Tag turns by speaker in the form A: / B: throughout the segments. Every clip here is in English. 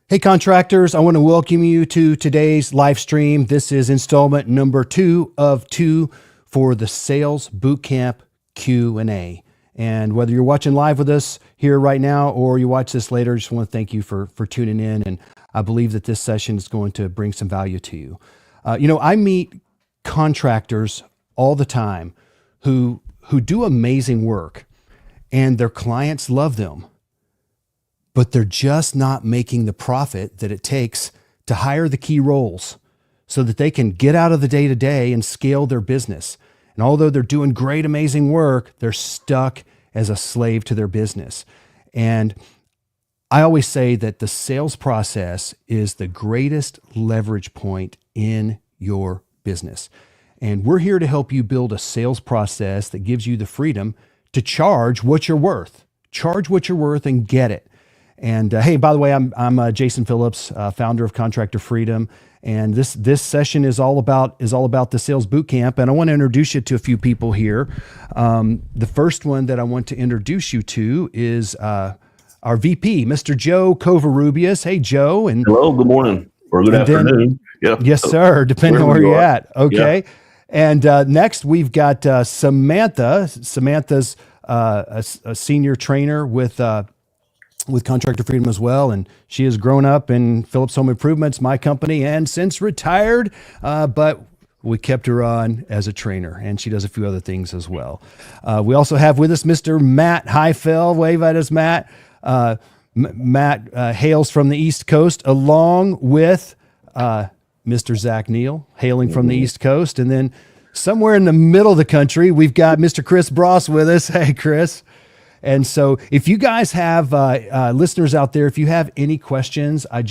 A: Hey contractors, I want to welcome you to today's live stream. This is installment number 2 of 2 for the Sales Bootcamp Q&A. And whether you're watching live with us here right now or you watch this later, I just want to thank you for tuning in. And I believe that this session is going to bring some value to you. I meet contractors all the time who do amazing work and their clients love them, but they're just not making the profit that it takes to hire the key roles so that they can get out of the day-to-day and scale their business. And although they're doing great, amazing work, they're stuck as a slave to their business. And I always say that the sales process is the greatest leverage point in your business. And we're here to help you build a sales process that gives you the freedom to charge what you're worth. Charge what you're worth and get it. And hey, by the way, I'm Jason Phillips, founder of Contractor Freedom, and this session is all about the Sales Bootcamp. And I want to introduce you to a few people here. The first one that I want to introduce you to is our VP, Mr. Joe Covarrubias. Hey, Joe. And
B: hello, good morning or good afternoon.
A: Yeah. Yes, sir. Depending on where you're at. Okay. Yeah. And next we've got Samantha. Samantha's a senior trainer with Contractor Freedom as well. And she has grown up in Phillips Home Improvements, my company, and since retired, but we kept her on as a trainer, and she does a few other things as well. We also have with us Mr. Matt Heifel. Wave at us, Matt. Matt hails from the East Coast, along with Mr. Zach Neal, hailing from the East Coast. And then somewhere in the middle of the country, we've got Mr. Chris Bross with us. Hey, Chris. And so if you guys have listeners out there, if you have any questions, I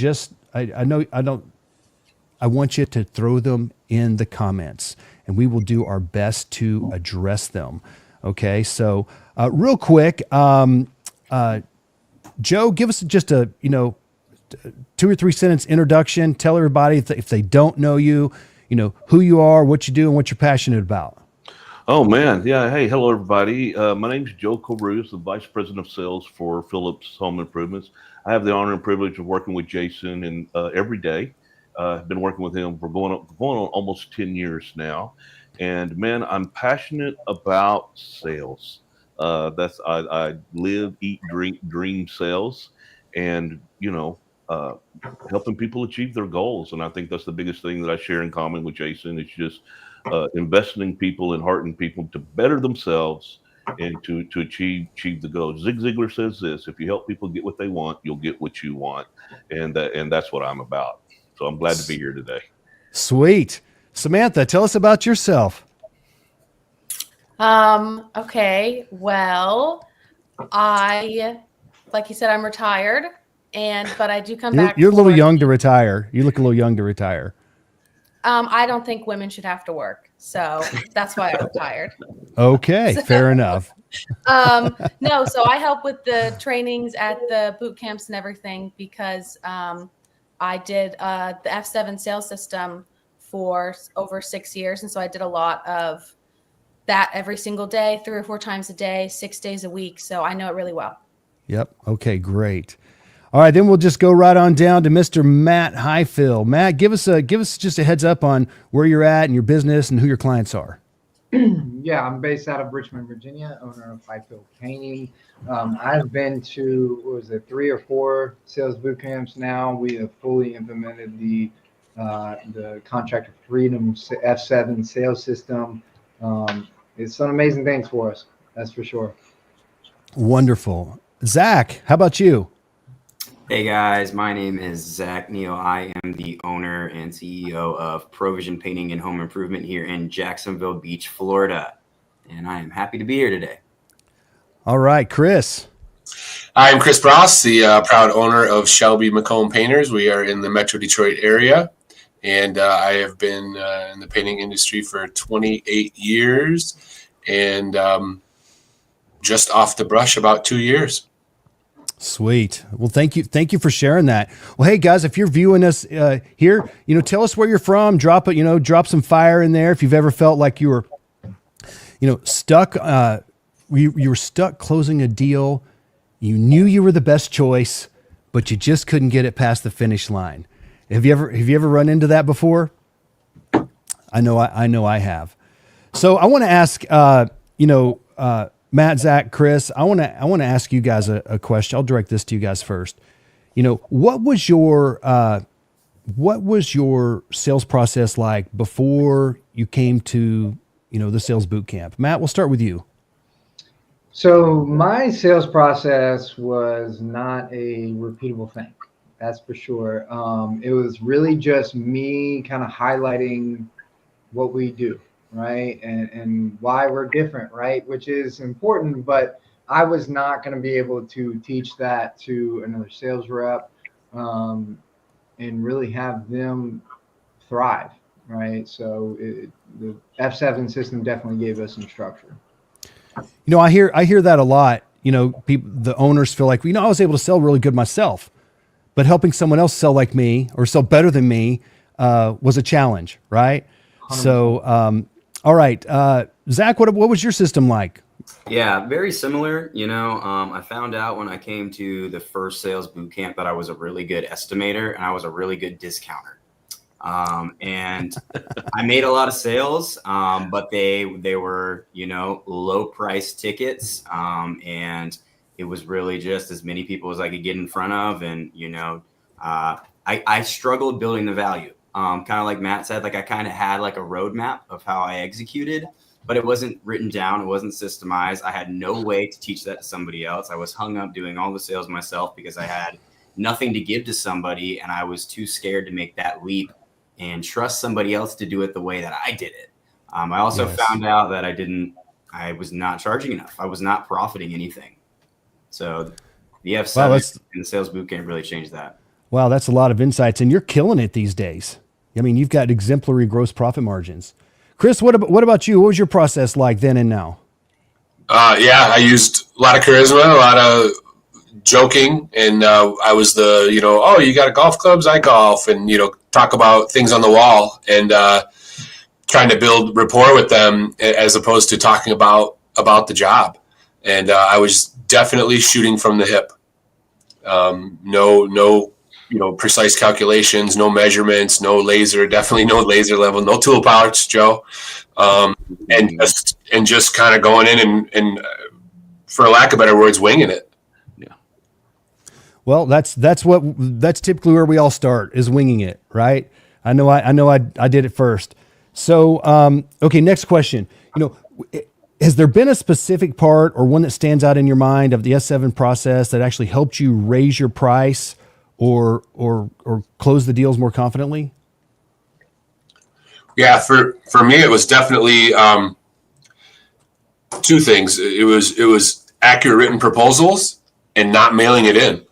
A: want you to throw them in the comments and we will do our best to address them. Okay. So real quick, Joe, give us just a, 2 or 3 sentence introduction. Tell everybody if they don't know you, who you are, what you do, and what you're passionate about.
B: Oh, man. Yeah. Hey, hello, everybody. My name is Joe Covarrubias, the Vice President of Sales for Phillips Home Improvements. I have the honor and privilege of working with Jason and every day. I've been working with him for going on almost 10 years now. And, man, I'm passionate about sales. I live, eat, drink, dream sales, and, helping people achieve their goals. And I think that's the biggest thing that I share in common with Jason. It's just investing in people and heartening people to better themselves and to achieve the goals. Zig Ziglar says this: if you help people get what they want, you'll get what you want. And that's what I'm about. So I'm glad to be here today.
A: Sweet. Samantha, tell us about yourself.
C: Okay. Well, like you said, I'm retired, but I do come back.
A: You're a little young to retire. You look a little young to retire.
C: I don't think women should have to work, so that's why I'm retired.
A: Okay, fair enough.
C: No, so I help with the trainings at the boot camps and everything because I did the F7 sales system for over 6 years, and so I did a lot of that every single day, 3 or 4 times a day, 6 days a week. So I know it really well.
A: Yep. Okay, great. All right, then we'll just go right on down to Mr. Matt Heifel. Matt, give us just a heads up on where you're at and your business and who your clients are.
D: Yeah, I'm based out of Richmond, Virginia, owner of Heifel Painting. I've been to, 3 or 4 sales boot camps now. We have fully implemented the Contractor Freedom F7 sales system. It's some amazing things for us, that's for sure.
A: Wonderful. Zach, how about you?
E: Hey guys, my name is Zach Neal. I am the owner and CEO of Provision Painting and Home Improvement here in Jacksonville Beach, Florida. And I am happy to be here today.
A: All right, Chris.
F: I'm Chris Bross, the proud owner of Shelby McComb Painters. We are in the Metro Detroit area. And I have been in the painting industry for 28 years and just off the brush about 2 years.
A: Sweet. Well, thank you for sharing that. Well, hey guys, if you're viewing us here, tell us where you're from. Drop some fire in there if you've ever felt like you were, stuck. You were stuck closing a deal. You knew you were the best choice, but you just couldn't get it past the finish line. Have you ever run into that before? I know I have. So I want to ask, Matt, Zach, Chris, I want to ask you guys a question. I'll direct this to you guys first. What was your sales process like before you came to, the sales boot camp? Matt, we'll start with you.
D: So my sales process was not a repeatable thing. That's for sure. It was really just me kind of highlighting what we do, right? And why we're different, right? Which is important, but I was not going to be able to teach that to another sales rep and really have them thrive, right? So the F7 system definitely gave us some structure.
A: I hear that a lot. The owners feel like, I was able to sell really good myself, but helping someone else sell like me or sell better than me was a challenge, right? 100%. So, all right, Zach, what was your system like?
E: Yeah, very similar. I found out when I came to the first sales boot camp that I was a really good estimator and I was a really good discounter. And I made a lot of sales, but they were, low price tickets. And it was really just as many people as I could get in front of. And, I struggled building the value. Kind of like Matt said, like I kind of had like a roadmap of how I executed, but it wasn't written down. It wasn't systemized. I had no way to teach that to somebody else. I was hung up doing all the sales myself because I had nothing to give to somebody. And I was too scared to make that leap and trust somebody else to do it the way that I did it. I also found out that I was not charging enough. I was not profiting anything. So the F7 and the sales boot camp really changed that.
A: Wow, that's a lot of insights, and you're killing it these days. I mean, you've got exemplary gross profit margins. Chris, what about you? What was your process like then and now?
F: I used a lot of charisma, a lot of joking, and I was the, you got a golf clubs, I golf, and, talk about things on the wall and trying to build rapport with them as opposed to talking about the job. And I was definitely shooting from the hip. No, precise calculations, no measurements, definitely no laser level, no tool parts, Joe. And just kind of going in and for lack of better words, winging it.
A: Well, that's typically where we all start, is winging it, right? I know I did it first. So, okay, next question. Has there been a specific part or one that stands out in your mind of the S7 process that actually helped you raise your price or close the deals more confidently?
F: Yeah, for me, it was definitely two things. It was accurate written proposals and not mailing it in.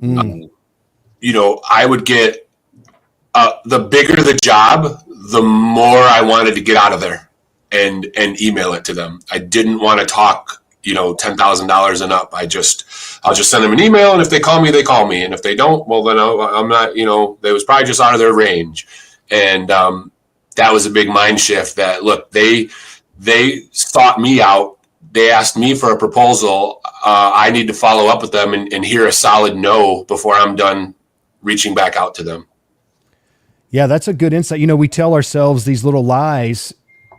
F: I would get the bigger the job, the more I wanted to get out of there and email it to them. I didn't want to talk, $10,000 and up. I'll just send them an email, and if they call me, they call me, and if they don't, well, then I'm not. They was probably just out of their range, and that was a big mind shift. That look, they sought me out. They asked me for a proposal. I need to follow up with them and hear a solid no before I'm done reaching back out to them.
A: Yeah, that's a good insight. We tell ourselves these little lies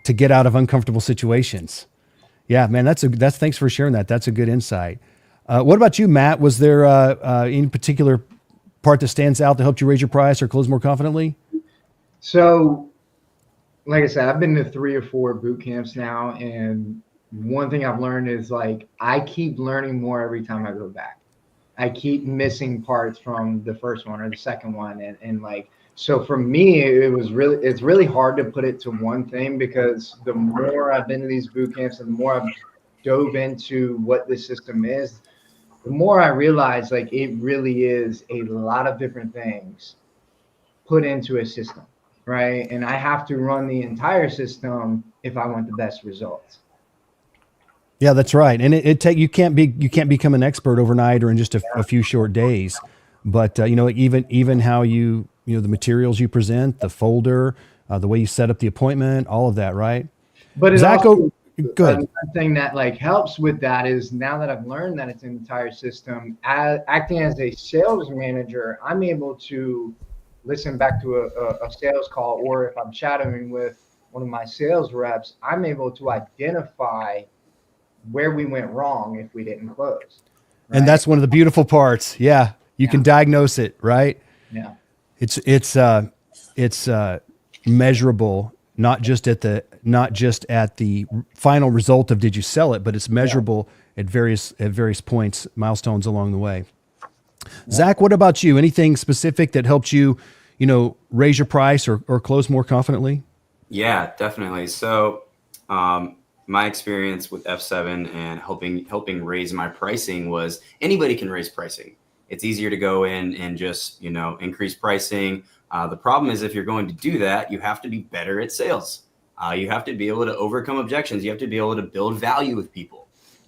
A: to get out of uncomfortable situations. Yeah, man, that's thanks for sharing that. That's a good insight. What about you, Matt? Was there any particular part that stands out that helped you raise your price or close more confidently?
D: So, like I said, I've been to 3 or 4 boot camps now, and one thing I've learned is like I keep learning more every time I go back. I keep missing parts from the first one or the second one, and like so for me, it's really hard to put it to one thing, because the more I've been to these boot camps and the more I've dove into what this system is, the more I realize like it really is a lot of different things put into a system, right? And I have to run the entire system if I want the best results.
A: Yeah, that's right. And you can't become an expert overnight or in just a few short days. But even how you the materials you present, the folder, the way you set up the appointment, all of that, right?
D: But
A: Zach, Good.
D: Another thing that like helps with that is now that I've learned that it's an entire system, acting as a sales manager, I'm able to listen back to a sales call, or if I'm shadowing with one of my sales reps, I'm able to identify where we went wrong if we didn't close.
A: And
D: right?
A: that's one of the beautiful parts. Yeah. You can diagnose it, right?
D: Yeah.
A: It's measurable, not just at the final result of did you sell it, but it's measurable at various points, milestones along the way. Zach, what about you? Anything specific that helped you, raise your price or close more confidently?
E: Yeah, definitely. So, my experience with F7 and helping raise my pricing was anybody can raise pricing. It's easier to go in and just, increase pricing. The problem is if you're going to do that, you have to be better at sales. You have to be able to overcome objections. You have to be able to build value with people.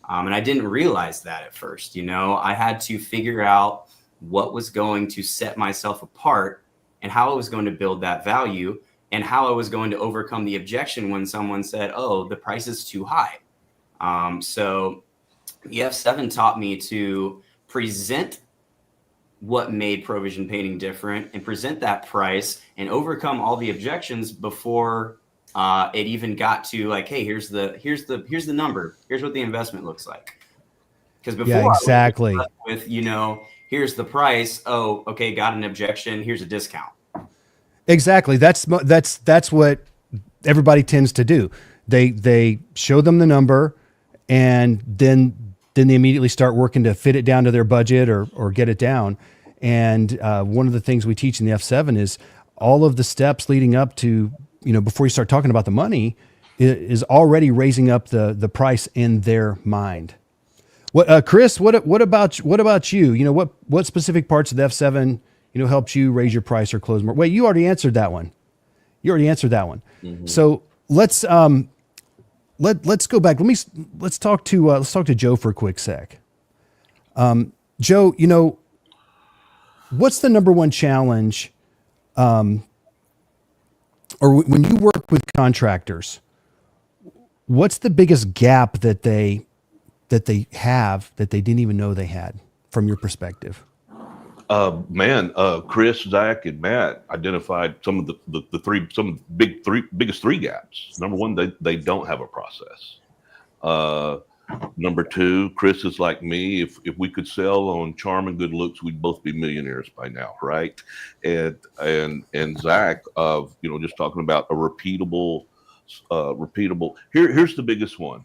E: And I didn't realize that at first. I had to figure out what was going to set myself apart and how I was going to build that value and how I was going to overcome the objection when someone said, oh, the price is too high. So the F7 taught me to present what made Provision Painting different and present that price and overcome all the objections before it even got to like, hey, here's the number. Here's what the investment looks like. Because before
A: exactly.
E: I was with, here's the price. Oh, okay, got an objection. Here's a discount.
A: Exactly. That's what everybody tends to do. They show them the number, and then they immediately start working to fit it down to their budget or get it down. And one of the things we teach in the F7 is all of the steps leading up to, before you start talking about the money, is already raising up the price in their mind. What, Chris? What about you? What specific parts of the F7 helps you raise your price or close more? Wait, you already answered that one. Mm-hmm. So let's go back. Let's talk to Joe for a quick sec. Joe, what's the number one challenge, or when you work with contractors, what's the biggest gap that they have that they didn't even know they had from your perspective?
B: Chris, Zach, and Matt identified some of the biggest three gaps. Number one, they don't have a process. Number two, Chris is like me. If we could sell on charm and good looks, we'd both be millionaires by now, right? And Zach, just talking about a repeatable. Here's the biggest one.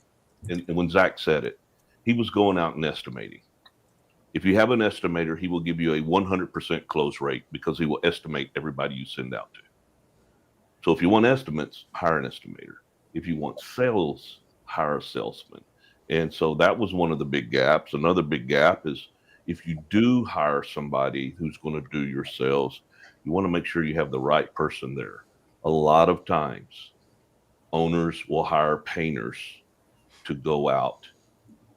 B: And when Zach said it, he was going out and estimating. If you have an estimator, he will give you a 100% close rate because he will estimate everybody you send out to. So if you want estimates, hire an estimator. If you want sales, hire a salesman. And so that was one of the big gaps. Another big gap is if you do hire somebody who's going to do your sales, you want to make sure you have the right person there. A lot of times, owners will hire painters to go out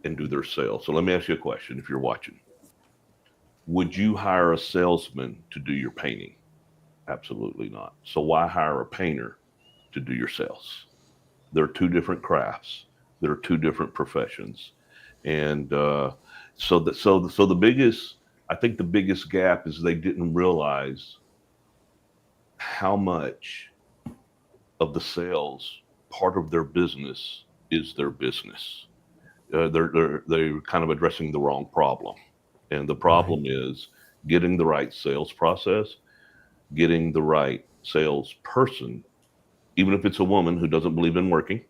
B: and do their sales. So let me ask you a question if you're watching. Would you hire a salesman to do your painting? Absolutely not. So why hire a painter to do your sales? They're two different crafts. They're two different professions. And so the biggest gap is they didn't realize how much of the sales part of their business is their business. They're kind of addressing the wrong problem. And the problem is getting the right sales process, getting the right salesperson, even if it's a woman who doesn't believe in working,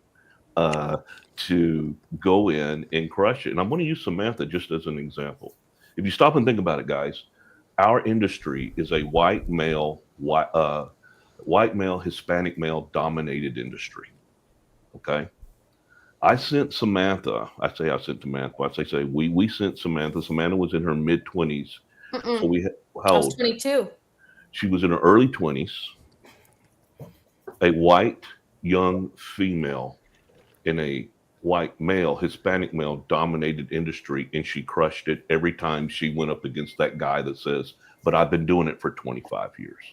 B: to go in and crush it. And I'm going to use Samantha just as an example. If you stop and think about it, guys, our industry is a white male, Hispanic male dominated industry. Okay. I sent Samantha. We sent Samantha. Samantha was in her mid-20s. So
C: I was 22.
B: She was in her early 20s. A white young female in a white male, Hispanic male dominated industry, and she crushed it every time she went up against that guy that says, "But I've been doing it for 25 years."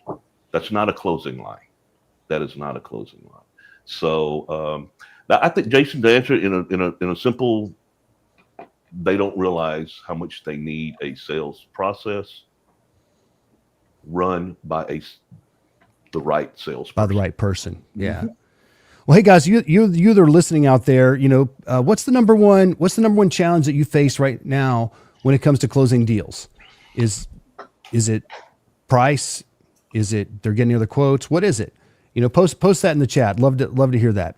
B: That's not a closing line. That is not a closing line. So I think, Jason, to answer it in a simple, they don't realize how much they need a sales process run by the right salesperson.
A: By the right person. Yeah. Well, hey guys, you that are listening out there, what's the number one challenge that you face right now when it comes to closing deals? Is it price? Is it they're getting other quotes? What is it? Post that in the chat. Love to hear that.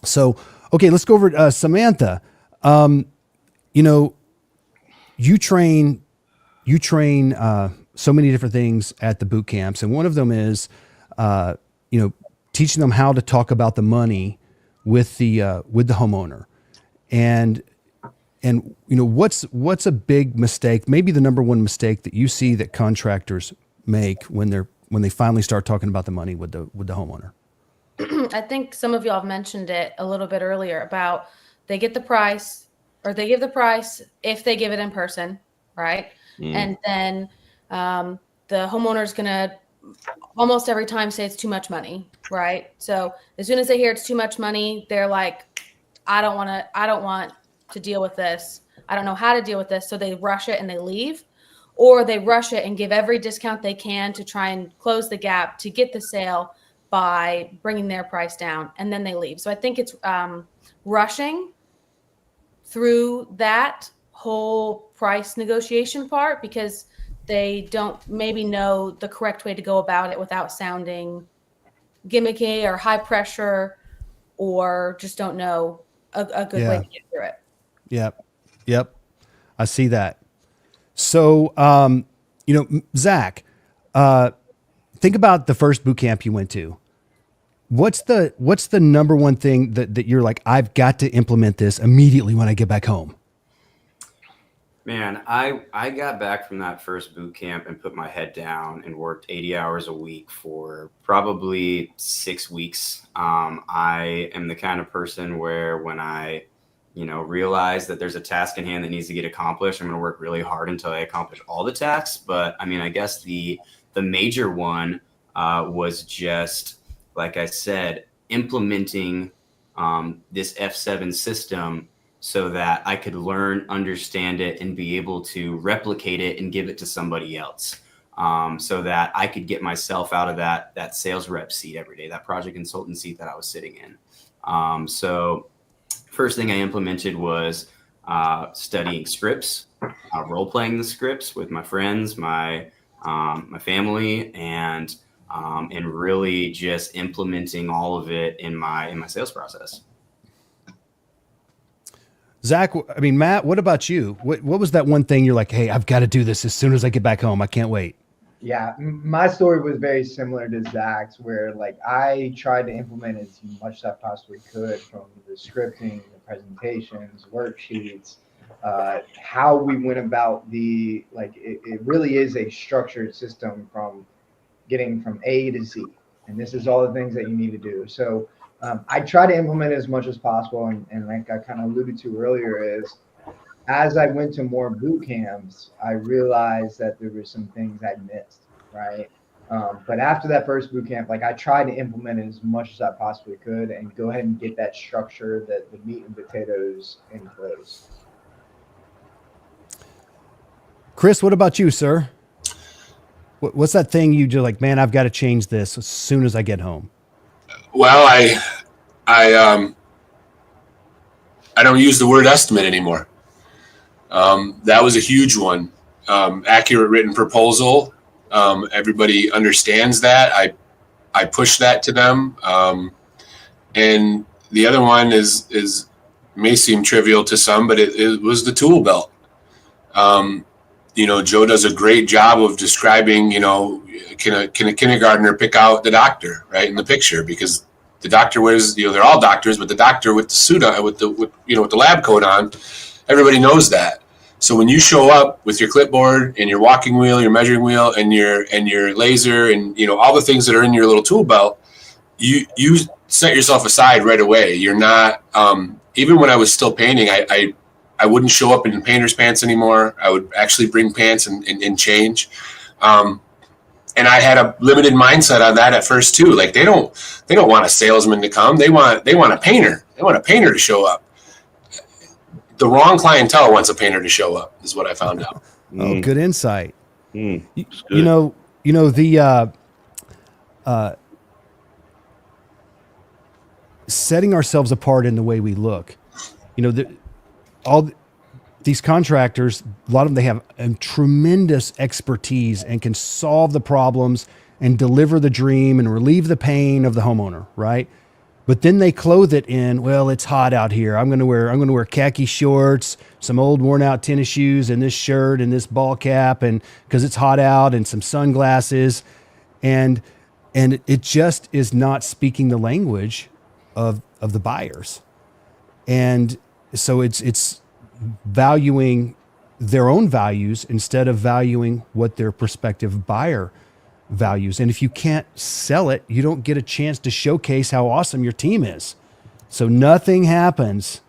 A: So, okay, let's go over to Samantha. You train so many different things at the boot camps, and one of them is, teaching them how to talk about the money with the homeowner, and what's a big mistake, maybe the number one mistake that you see that contractors make when they finally start talking about the money with the homeowner.
C: I think some of y'all have mentioned it a little bit earlier about they get the price, or they give the price if they give it in person, right? And then the homeowner is going to almost every time say it's too much money, right? So as soon as they hear it's too much money, they're like, I don't want to deal with this. I don't know how to deal with this. So they rush it and they leave, or they rush it and give every discount they can to try and close the gap to get the sale by bringing their price down, and then they leave. So I think it's rushing through that whole price negotiation part because they don't maybe know the correct way to go about it without sounding gimmicky or high pressure, or just don't know a good way to get through it.
A: Yep. I see that. So, Zach, think about the first boot camp you went to. What's the number one thing that you're like, I've got to implement this immediately when I get back home?
E: Man, I got back from that first boot camp and put my head down and worked 80 hours a week for probably 6 weeks. I am the kind of person where when I, realize that there's a task in hand that needs to get accomplished, I'm going to work really hard until I accomplish all the tasks. But I mean, I guess the major one was just, like I said, implementing this F7 system so that I could learn, understand it, and be able to replicate it and give it to somebody else, so that I could get myself out of that sales rep seat every day, that project consultant seat that I was sitting in. So first thing I implemented was studying scripts, role-playing the scripts with my friends, my family, and really just implementing all of it in my sales process.
A: Zach, I mean, Matt, what about you? What was that one thing you're like, hey, I've got to do this as soon as I get back home. I can't wait.
D: Yeah, my story was very similar to Zach's, where I tried to implement as much as I possibly could, from the scripting, the presentations, worksheets, how we went about it really is a structured system from getting from A to Z. And this is all the things that you need to do. So I try to implement as much as possible. And like I kind of alluded to earlier, is as I went to more boot camps, I realized that there were some things I missed, right? But after that first boot camp, I tried to implement as much as I possibly could and go ahead and get that structure, the meat and potatoes in place.
A: Chris, what about you, sir? What's that thing you do like, man, I've got to change this as soon as I get home?
F: Well, I don't use the word estimate anymore. That was a huge one. Accurate written proposal. Everybody understands that. I push that to them. And the other one is may seem trivial to some, but it was the tool belt. Joe does a great job of describing, can a kindergartner pick out the doctor, right, in the picture? Because the doctor wears, they're all doctors, but the doctor with the suit on, with the lab coat on, everybody knows that. So when you show up with your clipboard and your walking wheel, your measuring wheel, and your laser, and all the things that are in your little tool belt, you set yourself aside right away. You're not, even when I was still painting, I wouldn't show up in painter's pants anymore. I would actually bring pants and change. And I had a limited mindset on that at first too. They don't want a salesman to come. They want a painter. They want a painter to show up. The wrong clientele wants a painter to show up, is what I found out.
A: Oh, good insight.
B: It's good.
A: You know the setting ourselves apart in the way we look. You know, these contractors, a lot of them, they have a tremendous expertise and can solve the problems and deliver the dream and relieve the pain of the homeowner, right? But then they clothe it in, well, it's hot out here. I'm going to wear khaki shorts, some old worn out tennis shoes, and this shirt and this ball cap, and because it's hot out, and some sunglasses, and it just is not speaking the language of the buyers. And so it's valuing their own values instead of valuing what their prospective buyer values. And if you can't sell it, you don't get a chance to showcase how awesome your team is. So nothing happens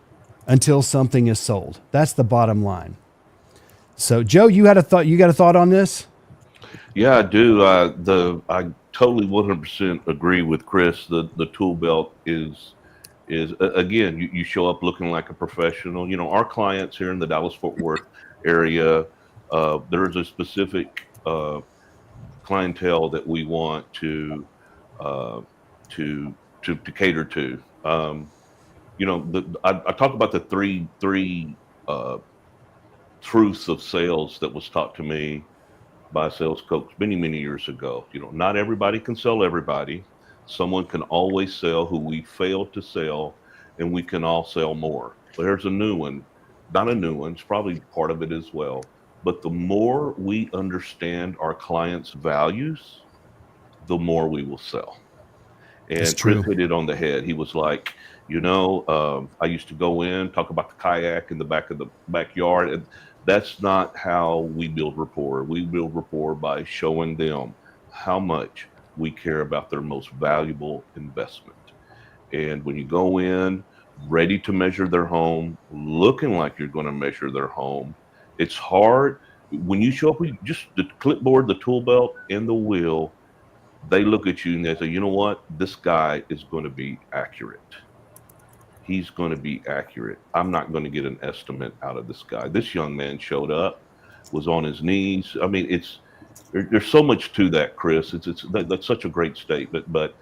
A: until something is sold. That's the bottom line. So Joe, you got a thought on this?
B: Yeah, I do. I totally 100% agree with Chris. The tool belt is again, you show up looking like a professional. You know, our clients here in the Dallas-Fort Worth area, there's a specific clientele that we want to cater to. You know, I talk about the three truths of sales that was taught to me by a sales coach many years ago. You know, not everybody can sell everybody. Someone can always sell who we failed to sell, and we can all sell more. But there's a new one, not a new one, it's probably part of it as well. But the more we understand our clients' values, the more we will sell. And Chris hit it on the head. He was like, you know, I used to go in, talk about the kayak in the back of the backyard, and that's not how we build rapport. We build rapport by showing them how much we care about their most valuable investment. And when you go in ready to measure their home, looking like you're going to measure their home, it's hard. When you show up with just the clipboard, the tool belt, and the wheel, they look at you and they say, you know what? This guy is going to be accurate. He's going to be accurate. I'm not going to get an estimate out of this guy. This young man showed up, was on his knees. I mean, there's so much to that, Chris. That's such a great statement. But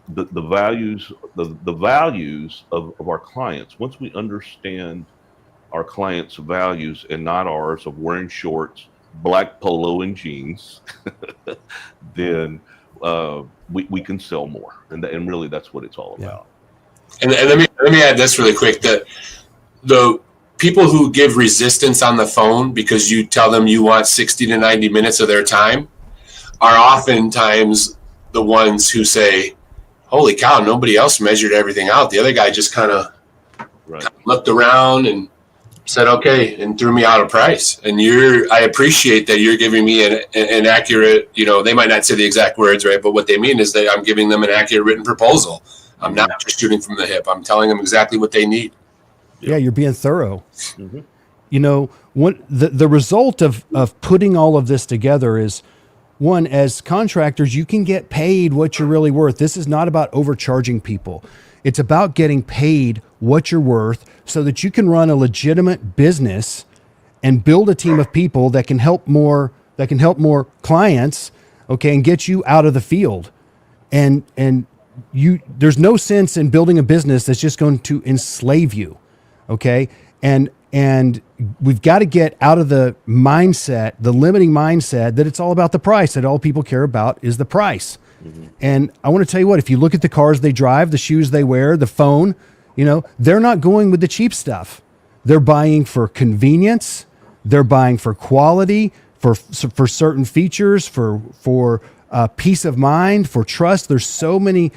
B: the values of our clients, once we understand our clients' values and not ours of wearing shorts, black polo, and jeans, then we can sell more. And really, that's what it's all about.
F: And let me add this really quick, that the people who give resistance on the phone because you tell them you want 60 to 90 minutes of their time are oftentimes the ones who say, holy cow, nobody else measured everything out. The other guy just kind of looked around and said, okay, and threw me out a price. And I appreciate that you're giving me an accurate, you know, they might not say the exact words, right? But what they mean is that I'm giving them an accurate written proposal. I'm not just shooting from the hip. I'm telling them exactly what they need.
A: Yeah, you're being thorough. Mm-hmm. You know, the result of putting all of this together is, one, as contractors, you can get paid what you're really worth. This is not about overcharging people. It's about getting paid what you're worth so that you can run a legitimate business and build a team of people that can help more clients, okay, and get you out of the field. And there's no sense in building a business that's just going to enslave you. Okay. And we've got to get out of the mindset, the limiting mindset that it's all about the price, that all people care about is the price. Mm-hmm. And I want to tell you what, if you look at the cars they drive, the shoes they wear, the phone, you know, they're not going with the cheap stuff. They're buying for convenience. They're buying for quality, for certain features, for peace of mind, for trust. There's so many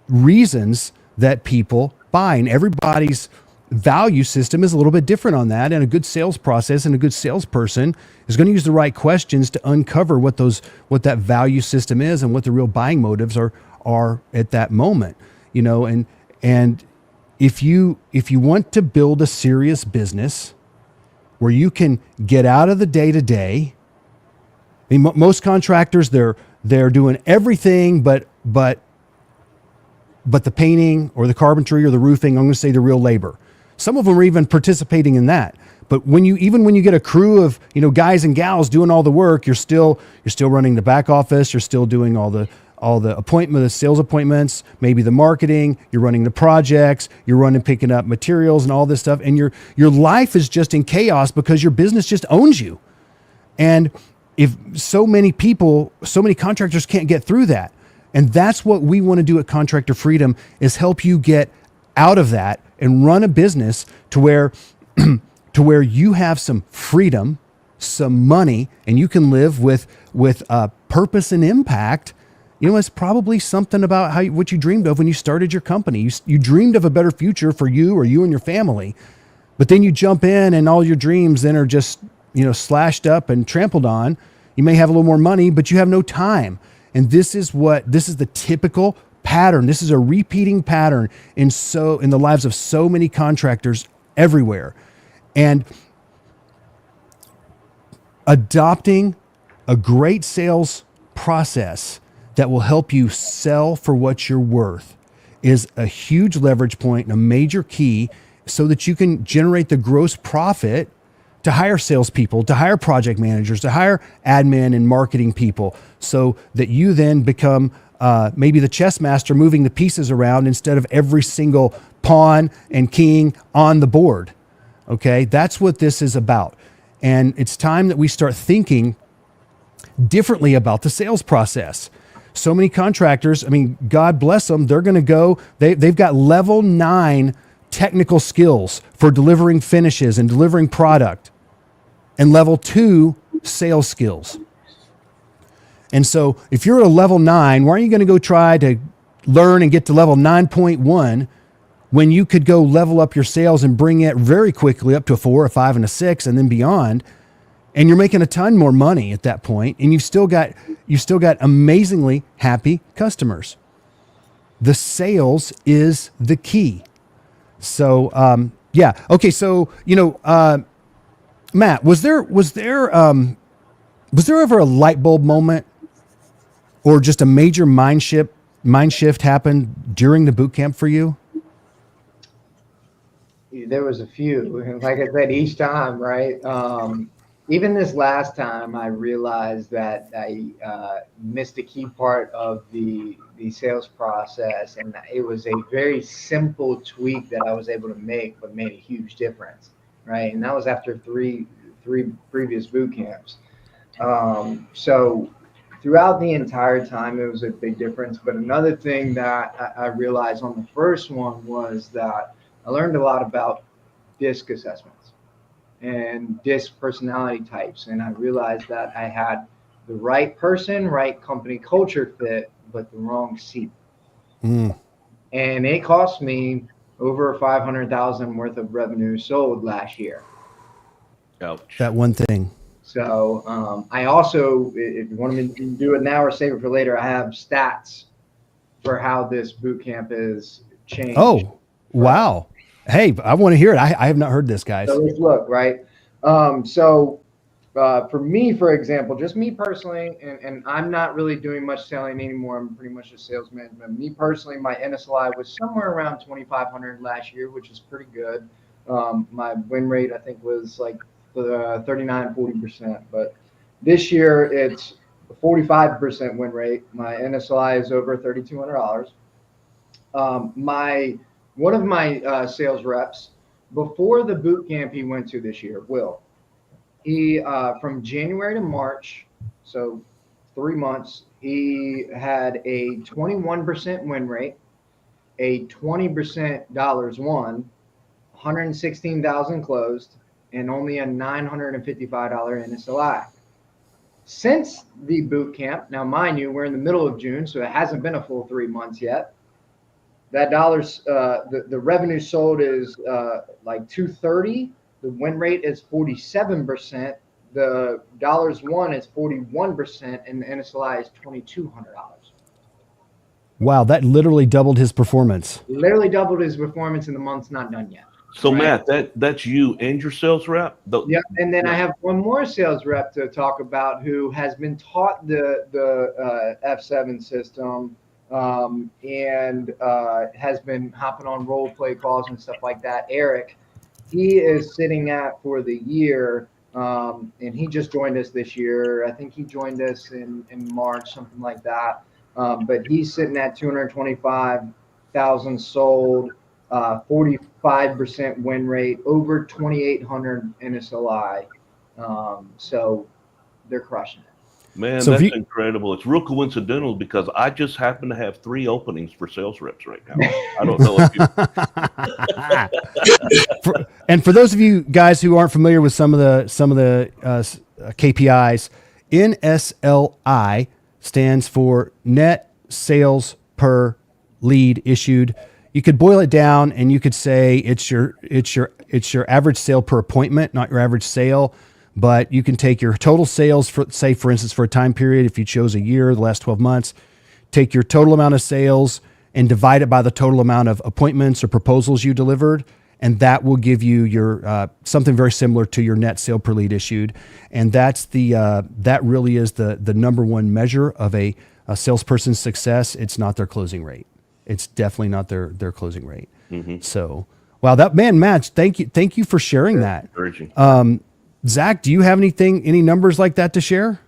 A: reasons that people buy, and everybody's value system is a little bit different on that. And a good sales process and a good salesperson is going to use the right questions to uncover what that value system is and what the real buying motives are at that moment. You know, and if you want to build a serious business where you can get out of the day-to-day, I mean, most contractors, they're doing everything but but the painting or the carpentry or the roofing, I'm going to say the real labor. Some of them are even participating in that. But when you get a crew of, guys and gals doing all the work, you're still running the back office. You're still doing all the the sales appointments, maybe the marketing. You're running the projects. You're picking up materials and all this stuff. And your life is just in chaos because your business just owns you. And if so many contractors can't get through that. And that's what we want to do at Contractor Freedom, is help you get out of that and run a business to where you have some freedom, some money, and you can live with purpose and impact. It's probably something about what you dreamed of when you started your company. You dreamed of a better future for you or you and your family, but then you jump in and all your dreams then are just, slashed up and trampled on. You may have a little more money, but you have no time. And this is the typical pattern. This is a repeating pattern in the lives of so many contractors everywhere. And adopting a great sales process that will help you sell for what you're worth is a huge leverage point and a major key, so that you can generate the gross profit to hire salespeople, to hire project managers, to hire admin and marketing people, so that you then become maybe the chess master moving the pieces around instead of every single pawn and king on the board. Okay, that's what this is about. And it's time that we start thinking differently about the sales process. So many contractors, God bless them, they're going to go, they've got level 9 technical skills for delivering finishes and delivering product, and level 2 sales skills. And so if you're at a level 9, why are you going to go try to learn and get to level 9.1 when you could go level up your sales and bring it very quickly up to a 4, a 5, and a 6, and then beyond? And you're making a ton more money at that point, and you've still got amazingly happy customers. The sales is the key. So yeah, okay. So Matt, was there ever a light bulb moment, or just a major mind shift happened during the boot camp for you?
D: There was a few, and like I said, each time, right? Even this last time, I realized that I missed a key part of the sales process, and it was a very simple tweak that I was able to make, but made a huge difference, right? And that was after three previous boot camps. So throughout the entire time, it was a big difference. But another thing that I realized on the first one was that I learned a lot about DISC assessments and DISC personality types. And I realized that I had the right person, right company culture fit, but the wrong seat. And it cost me over $500,000 worth of revenue sold last year.
B: Ouch.
A: That one thing.
D: So I also, if you want me to do it now or save it for later, I have stats for how this boot camp is changed.
A: Oh, wow. Hey, I want to hear it. I have not heard this, guys.
D: So let's look, right? For me, for example, just me personally, and I'm not really doing much selling anymore. I'm pretty much a salesman. But me personally, my NSLI was somewhere around 2,500 last year, which is pretty good. My win rate, I think, was like 39-40%. But this year, it's a 45% win rate. My NSLI is over $3,200. One of my sales reps, before the boot camp he went to this year, Will, he from January to March, so 3 months, he had a 21% win rate, a 20% dollars won, 116,000 closed, and only a $955 NSLI. Since the boot camp, now mind you, we're in the middle of June, so it hasn't been a full 3 months yet. That dollars, the revenue sold is like 230. The win rate is 47%. The dollars won is 41%, and the NSLI is $2,200.
A: Wow, that literally doubled his performance.
D: Literally doubled his performance, and the month's not done yet.
B: So
D: right?
B: Matt, that's you and your sales rep?
D: Yeah, and then I have one more sales rep to talk about who has been taught the F7 system and has been hopping on role play calls and stuff like that. Eric, he is sitting at for the year, and he just joined us this year. I think he joined us in March, something like that. But he's sitting at 225,000 sold, 45% win rate, over 2,800 NSLI. So they're crushing it.
B: Man,
A: So
B: that's
A: if you-
B: incredible. It's real coincidental because I just happen to have 3 openings for sales reps right now. I don't know if you.
A: And for those of you guys who aren't familiar with some of the KPIs, NSLI stands for net sales per lead issued. You could boil it down and you could say it's your average sale per appointment, not your average sale. But you can take your total sales for, say, for instance, for a time period, if you chose a year, the last 12 months, take your total amount of sales and divide it by the total amount of appointments or proposals you delivered. And that will give you your something very similar to your net sale per lead issued. And that's that really is the number one measure of a salesperson's success. It's not their closing rate. It's definitely not their closing rate.
B: Mm-hmm.
A: So, wow, Matt, thank you for sharing that.
B: Encouraging.
A: Zach, do you have any numbers like that to share?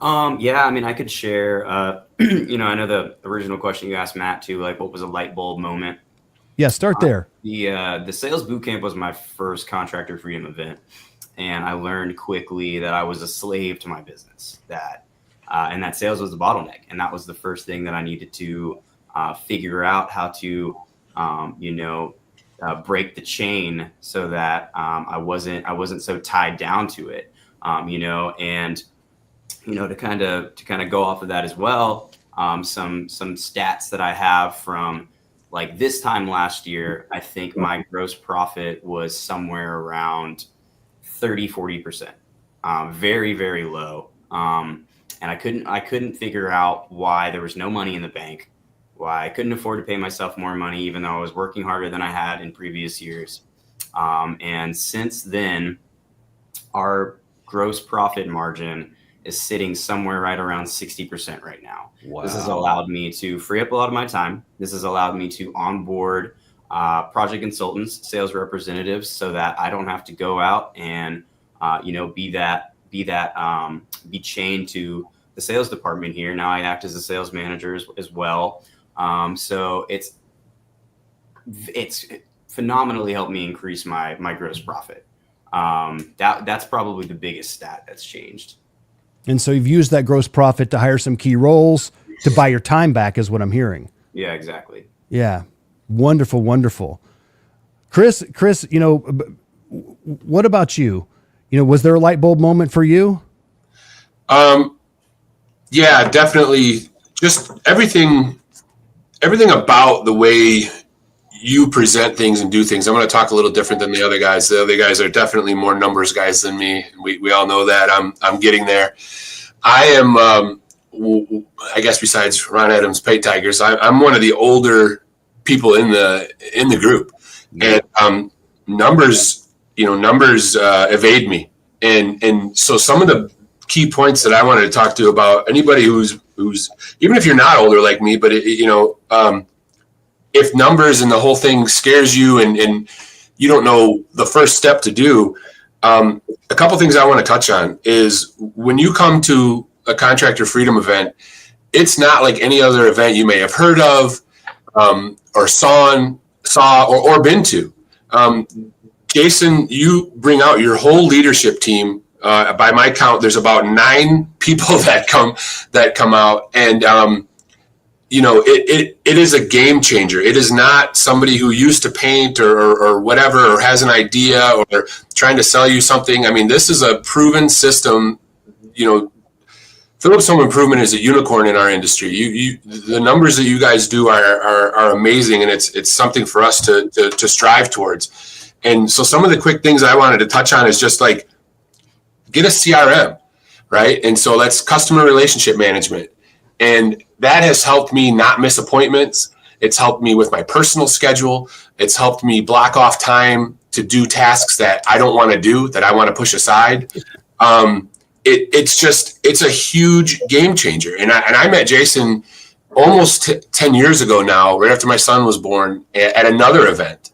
E: Yeah, I mean, I could share, I know the original question you asked Matt too, like what was a light bulb moment?
A: Yeah, start there.
E: The sales boot camp was my first contractor freedom event. And I learned quickly that I was a slave to my business, and that sales was the bottleneck. And that was the first thing that I needed to figure out how to, break the chain so that I wasn't so tied down to it, and to kind of go off of that as well. Some stats that I have from like this time last year, I think my gross profit was somewhere around 30-40%, very, very low. And I couldn't figure out why there was no money in the bank, why I couldn't afford to pay myself more money, even though I was working harder than I had in previous years. And since then, our gross profit margin is sitting somewhere right around 60% right now.
B: Wow.
E: This has allowed me to free up a lot of my time. This has allowed me to onboard project consultants, sales representatives, so that I don't have to go out and be chained to the sales department here. Now I act as a sales manager as well. So it's phenomenally helped me increase my gross profit. That's probably the biggest stat that's changed.
A: And so you've used that gross profit to hire some key roles to buy your time back is what I'm hearing.
E: Yeah, exactly.
A: Yeah. Wonderful, wonderful. Chris, what about you? Was there a light bulb moment for you?
F: Yeah, definitely. Just everything about the way you present things and do things. I'm going to talk a little different than the other guys. The other guys are definitely more numbers guys than me. We all know that. I'm getting there. I am, I guess besides Ron Adams, Pay Tigers, I'm one of the older people in the group, and numbers evade me. And so some of the key points that I wanted to talk to about anybody who's even if you're not older like me, but if numbers and the whole thing scares you and you don't know the first step to do, a couple things I want to touch on is when you come to a Contractor Freedom event, it's not like any other event you may have heard of or saw or been to. Jason, you bring out your whole leadership team. By my count, there's about 9 people that come out, and it is a game changer. It is not somebody who used to paint or whatever, or has an idea or trying to sell you something. I mean, this is a proven system. Phillips Home Improvement is a unicorn in our industry. The numbers that you guys do are amazing, and it's something for us to strive towards. And so some of the quick things I wanted to touch on is just like, get a CRM, right? And so that's customer relationship management. And that has helped me not miss appointments. It's helped me with my personal schedule. It's helped me block off time to do tasks that I don't want to do, that I want to push aside. It's a huge game changer. And I met Jason almost 10 years ago now, right after my son was born, at another event,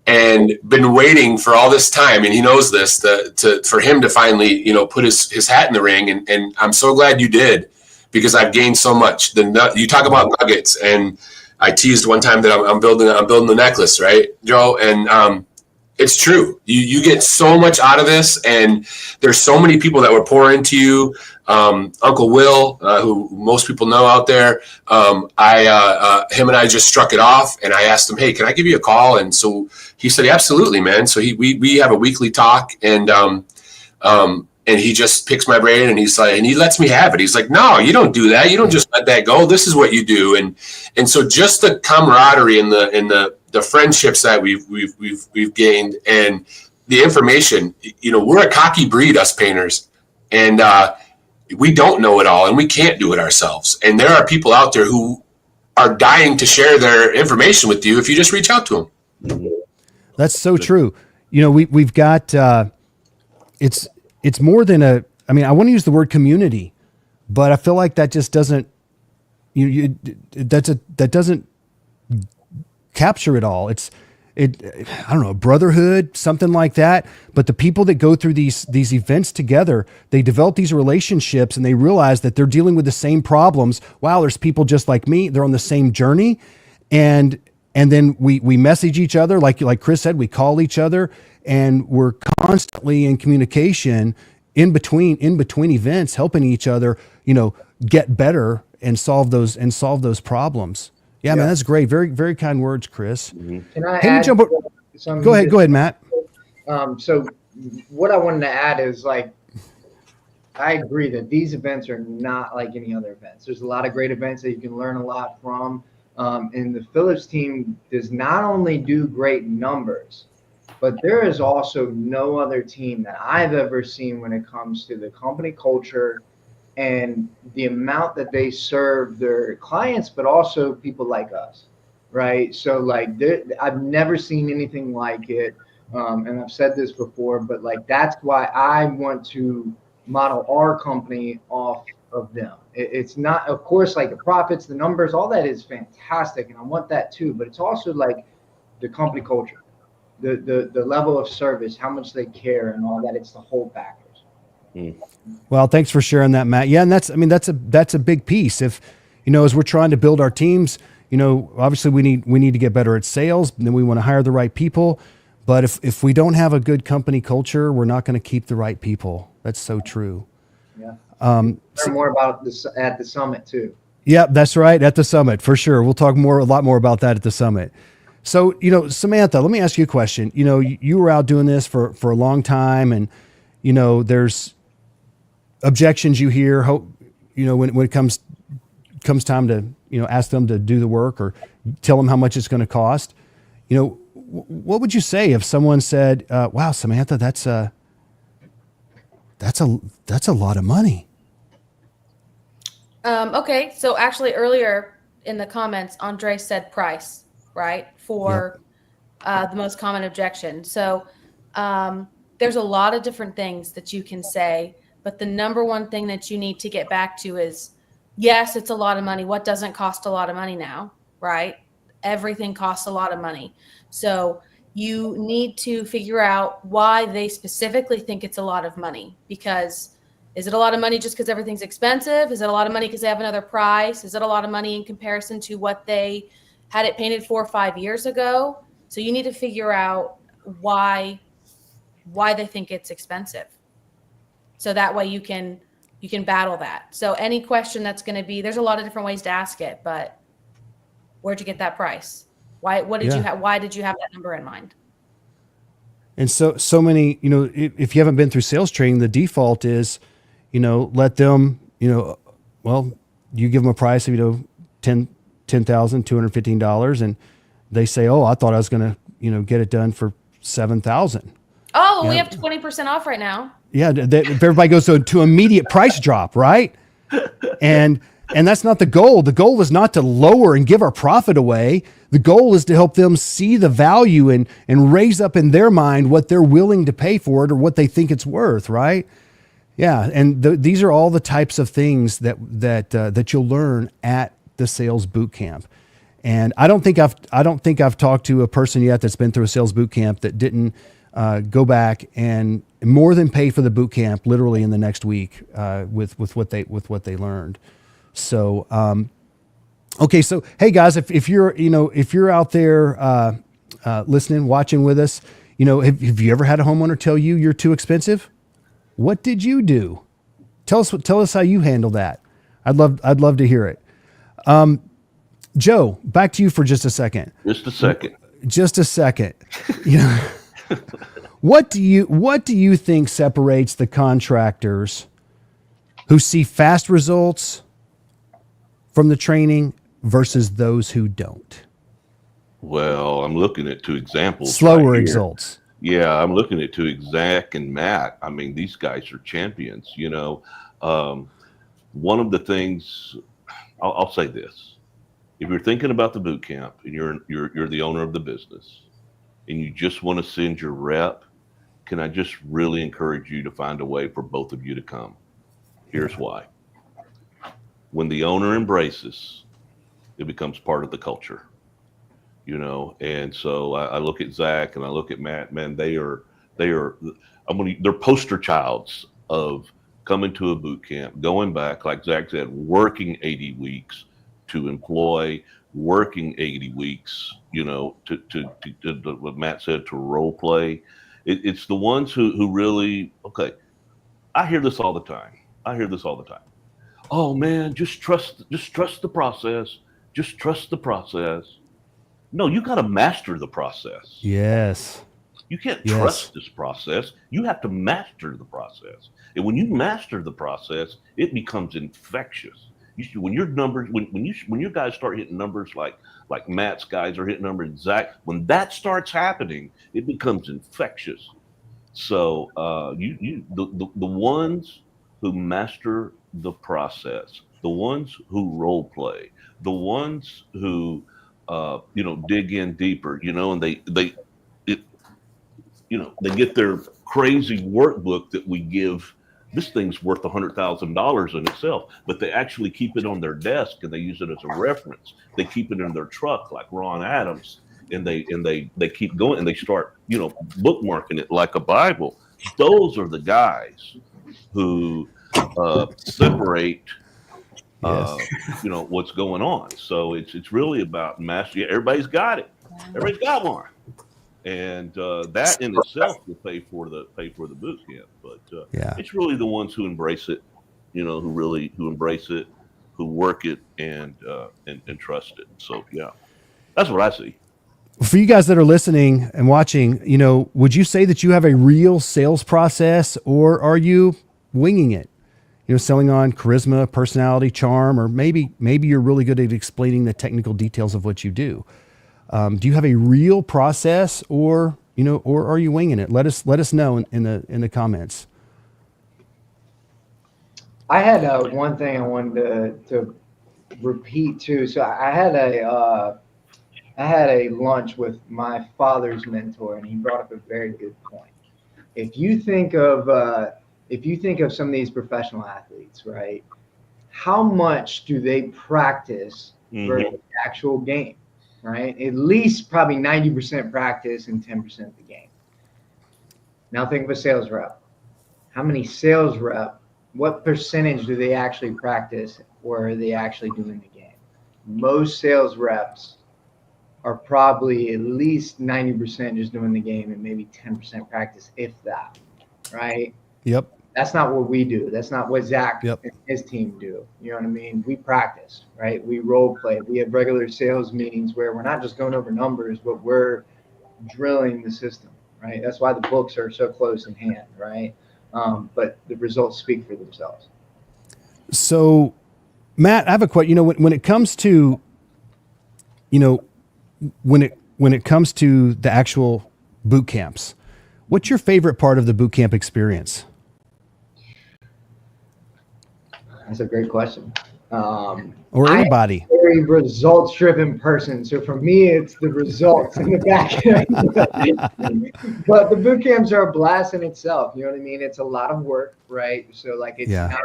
F: and been waiting for all this time. And he knows this, for him to finally, put his hat in the ring. And I'm so glad you did, because I've gained so much. You talk about nuggets, and I teased one time that I'm building the necklace, right, Joe? And it's true. You get so much out of this, and there's so many people that would pour into you. Uncle Will, who most people know out there, him and I just struck it off, and I asked him, "Hey, can I give you a call?" And so he said, "Absolutely, man." So we have a weekly talk, and he just picks my brain, and he's like, and he lets me have it. He's like, "No, you don't do that. You don't just let that go. This is what you do." And so just the camaraderie and the friendships that we've gained, and the information. We're a cocky breed, us painters, and we don't know it all, and we can't do it ourselves. And there are people out there who are dying to share their information with you if you just reach out to them.
A: That's so true. We've got it's more than I want to use the word community, but I feel like that just doesn't that doesn't capture it all. I don't know, brotherhood, something like that. But the people that go through these events together, they develop these relationships, and they realize that they're dealing with the same problems. Wow, there's people just like me. They're on the same journey. And then we message each other. Like Chris said, we call each other, and we're constantly in communication in between events, helping each other, get better and solve those problems. Yeah, man, that's great. Very, very kind words, Chris.
D: Can I
A: Hey,
D: add something?
A: Go ahead, Matt.
D: So what I wanted to add is, I agree that these events are not like any other events. There's a lot of great events that you can learn a lot from. And the Phillips team does not only do great numbers, but there is also no other team that I've ever seen when it comes to the company culture and the amount that they serve their clients, but also people like us, right? So I've never seen anything like it. And I've said this before, but that's why I want to model our company off of them. It's not, of course, the profits, the numbers, all that is fantastic. And I want that too, but it's also the company culture, the level of service, how much they care and all that. It's the whole package.
A: Well, thanks for sharing that, Matt. Yeah, and that's a big piece. If as we're trying to build our teams, obviously we need to get better at sales, and then we want to hire the right people. But if we don't have a good company culture, we're not going to keep the right people. That's so true.
D: Yeah. Learn more about this at the summit too.
A: Yeah, that's right. At the summit, for sure. We'll talk a lot more about that at the summit. So, Samantha, let me ask you a question. You were out doing this for a long time, and there's objections you hear, when it comes time to, ask them to do the work or tell them how much it's going to cost. What would you say if someone said, wow, Samantha, that's a lot of money?
C: Okay. So actually earlier in the comments, Andre said price, right? For the most common objection. So there's a lot of different things that you can say, but the number one thing that you need to get back to is, yes, it's a lot of money. What doesn't cost a lot of money now, right? Everything costs a lot of money. So you need to figure out why they specifically think it's a lot of money. Because is it a lot of money just because everything's expensive? Is it a lot of money because they have another price? Is it a lot of money in comparison to what they had it painted 4 or 5 years ago? So you need to figure out why they think it's expensive. So that way you can battle that. So any question that's going to be, there's a lot of different ways to ask it, but where'd you get that price? Why did you have that number in mind?
A: And so many, if you haven't been through sales training, the default is, let them, well, you give them a price of, $10,215, and they say, oh, I thought I was going to, get it done for $7,000.
C: Oh, we have 20% off right now.
A: Yeah, if everybody goes to immediate price drop, right? And that's not the goal. The goal is not to lower and give our profit away. The goal is to help them see the value and raise up in their mind what they're willing to pay for it or what they think it's worth, right? Yeah, and these are all the types of things that you'll learn at the sales boot camp. And I don't think I've talked to a person yet that's been through a sales boot camp that didn't go back and more than pay for the boot camp literally in the next week with what they learned. So okay, so hey guys, if you're out there listening, watching with us, have you ever had a homeowner tell you you're too expensive? What did you do? Tell us how you handle that. I'd love to hear it. Joe, back to you for just a second.
B: Just a second.
A: What do you think separates the contractors who see fast results from the training versus those who don't?
B: Well, I'm looking at two examples.
A: Slower
B: right
A: results.
B: Yeah, I'm looking at Zach and Matt. I mean, these guys are champions. One of the things I'll say this: if you're thinking about the boot camp and you're the owner of the business and you just want to send your rep, can I just really encourage you to find a way for both of you to come? Here's why. When the owner embraces, it becomes part of the culture. And so I look at Zach and I look at Matt, man, they're poster childs of coming to a boot camp, going back, like Zach said, working 80 weeks to employ, working 80 weeks, to what Matt said, to role play. It's the ones who really, okay, I hear this all the time. Oh man, just trust the process. Just trust the process. No, you got to master the process.
A: Yes.
B: You can't trust this process. You have to master the process. And when you master the process, it becomes infectious. When your numbers, when you guys start hitting numbers like Matt's guys are hitting numbers, Zach, when that starts happening, it becomes infectious. So the ones who master the process, the ones who role play, the ones who dig in deeper, and they get their crazy workbook that we give. This thing's worth $100,000 in itself, but they actually keep it on their desk and they use it as a reference. They keep it in their truck like Ron Adams, and they keep going and they start, bookmarking it like a Bible. Those are the guys who separate what's going on. So it's really about mastery. Everybody's got it. Everybody's got one. And that in itself will pay for the boot camp. But it's really the ones who embrace it, who embrace it, who work it and trust it. So that's what I see.
A: For you guys that are listening and watching, would you say that you have a real sales process, or are you winging it? Selling on charisma, personality, charm, or maybe you're really good at explaining the technical details of what you do. Do you have a real process, or are you winging it? Let us know in the comments.
D: I had one thing I wanted to repeat too. So I had a lunch with my father's mentor, and he brought up a very good point. If you think of some of these professional athletes, right? How much do they practice for the actual game? Right? At least probably 90% practice and 10% of the game. Now think of a sales rep. How many sales rep, what percentage do they actually practice, or are they actually doing the game? Most sales reps are probably at least 90% just doing the game and maybe 10% practice, if that, right?
A: Yep.
D: That's not what we do. That's not what Zach and his team do. You know what I mean? We practice, right? We role play. We have regular sales meetings where we're not just going over numbers, but we're drilling the system, right? That's why the books are so close in hand, right? But the results speak for themselves.
A: So, Matt, I have a question. When it comes to, when it comes to the actual boot camps, what's your favorite part of the boot camp experience?
D: That's a great question.
A: Or anybody.
D: I'm a very results-driven person. So for me, it's the results in the back end. But the boot camps are a blast in itself. You know what I mean? It's a lot of work, right? So it's not